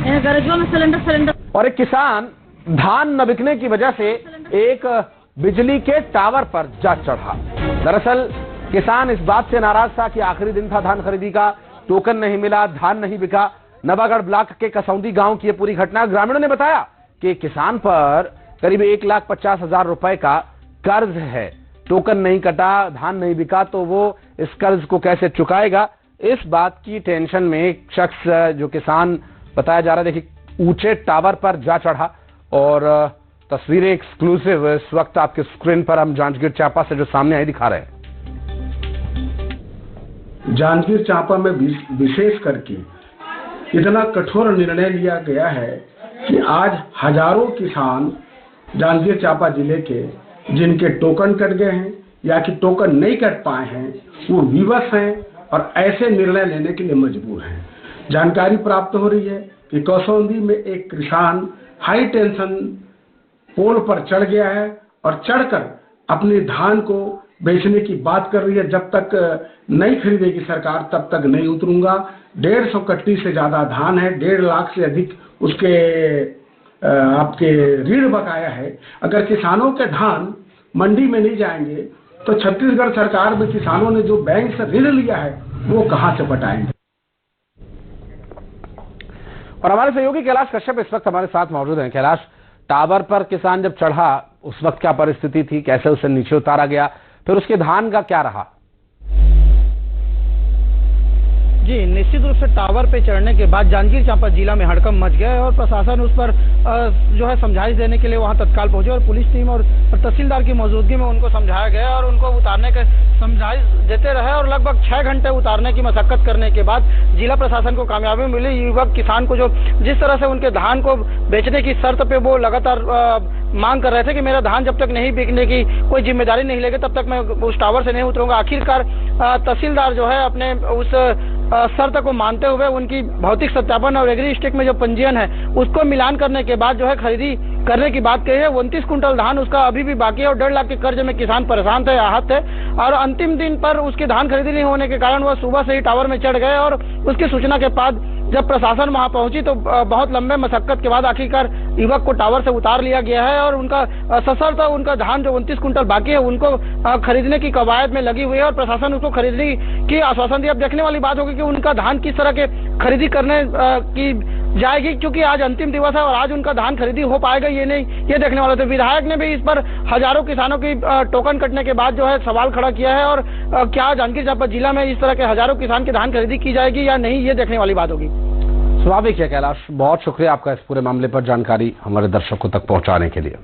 गैरेजों में सिलेंडर और एक किसान धान न बिकने की वजह से एक बिजली के टावर पर जा चढ़ा। दरअसल किसान इस बात से नाराज था कि आखिरी दिन था धान खरीदी का, टोकन नहीं मिला, धान नहीं बिका। नवागढ़ ब्लॉक के कसौंदी गांव की यह पूरी घटना। ग्रामीणों ने बताया कि किसान पर करीब 1,50,000 रुपए का कर्ज है, टोकन नहीं कटा, धान नहीं बिका, तो वो इस कर्ज को कैसे चुकाएगा, इस बात की टेंशन में एक शख्स जो किसान बताया जा रहा है, देखिए ऊंचे टावर पर जा चढ़ा। और तस्वीरें एक्सक्लूसिव इस वक्त आपके स्क्रीन पर हम जांजगीर चांपा से जो सामने आई दिखा रहे हैं। जांजगीर चांपा में विशेष करके इतना कठोर निर्णय लिया गया है कि आज हजारों किसान जांजगीर चांपा जिले के जिनके टोकन कट गए हैं या कि टोकन नहीं कट पाए हैं, वो विवश हैं और ऐसे निर्णय लेने के लिए मजबूर हैं। जानकारी प्राप्त हो रही है कि कसौंदी में एक किसान हाई टेंशन पोल पर चढ़ गया है और चढ़कर अपने धान को बेचने की बात कर रही है। जब तक नहीं खरीदेगी सरकार तब तक नहीं उतरूंगा। 150 कट्टी से ज्यादा धान है, 1.5 लाख से अधिक उसके आपके ऋण बकाया है। अगर किसानों के धान मंडी में नहीं जाएंगे तो छत्तीसगढ़ सरकार में किसानों ने जो बैंक से ऋण लिया है वो कहां से बटाएंगे। और हमारे सहयोगी कैलाश कश्यप इस वक्त हमारे साथ मौजूद हैं। कैलाश, टावर पर किसान जब चढ़ा उस वक्त क्या परिस्थिति थी, कैसे उसे नीचे उतारा गया, फिर उसके धान का क्या रहा? जी, निश्चित रूप से टावर पे चढ़ने के बाद जांजगीर चांपा जिला में हड़कंप मच गया है और प्रशासन उस पर जो है समझाइश देने के लिए वहां तत्काल पहुंचे और पुलिस टीम और तहसीलदार की मौजूदगी में उनको समझाया गया और उनको उतारने के समझाइश देते रहे और लगभग 6 घंटे उतारने की मशक्कत करने के बाद जिला प्रशासन को कामयाबी मिली। युवक किसान को जो जिस तरह से उनके धान को बेचने की शर्त पे वो लगातार मांग कर रहे थे कि मेरा धान जब तक नहीं बिकने की कोई जिम्मेदारी नहीं लेगी तब तक मैं उस टावर से नहीं उतरूंगा। आखिरकार तहसीलदार जो है अपने उस शर्त को मानते हुए उनकी भौतिक सत्यापन और एग्री स्टिक में जो पंजीयन है उसको मिलान करने के बाद जो है खरीदी करने की बात कही है। 29 कुंटल धान उसका अभी भी बाकी है और 1.5 लाख के कर्ज में किसान परेशान थे, आहत थे और अंतिम दिन पर उसकी धान खरीदी नहीं होने के कारण वह सुबह से ही टावर में चढ़ गए और उसकी सूचना के बाद जब प्रशासन वहां पहुंची तो बहुत लंबे मशक्कत के बाद आखिरकार युवक को टावर से उतार लिया गया है और उनका सशर्त उनका धान जो 29 कुंटल बाकी है उनको खरीदने की कवायद में लगी हुई है और प्रशासन उसको खरीदने की आश्वासन दिया। अब देखने वाली बात होगी कि उनका धान किस तरह के खरीदी करने की जाएगी, क्योंकि आज अंतिम दिवस है और आज उनका धान खरीदी हो पाएगा ये नहीं ये देखने वाले थे। विधायक ने भी इस पर हजारों किसानों की टोकन कटने के बाद जो है सवाल खड़ा किया है और क्या जांजगीर चांपा जिला में इस तरह के हजारों किसान की धान खरीदी की जाएगी या नहीं ये देखने वाली बात होगी। स्वाभाविक है कैलाश, बहुत शुक्रिया आपका इस पूरे मामले पर जानकारी हमारे दर्शकों तक पहुंचाने के लिए।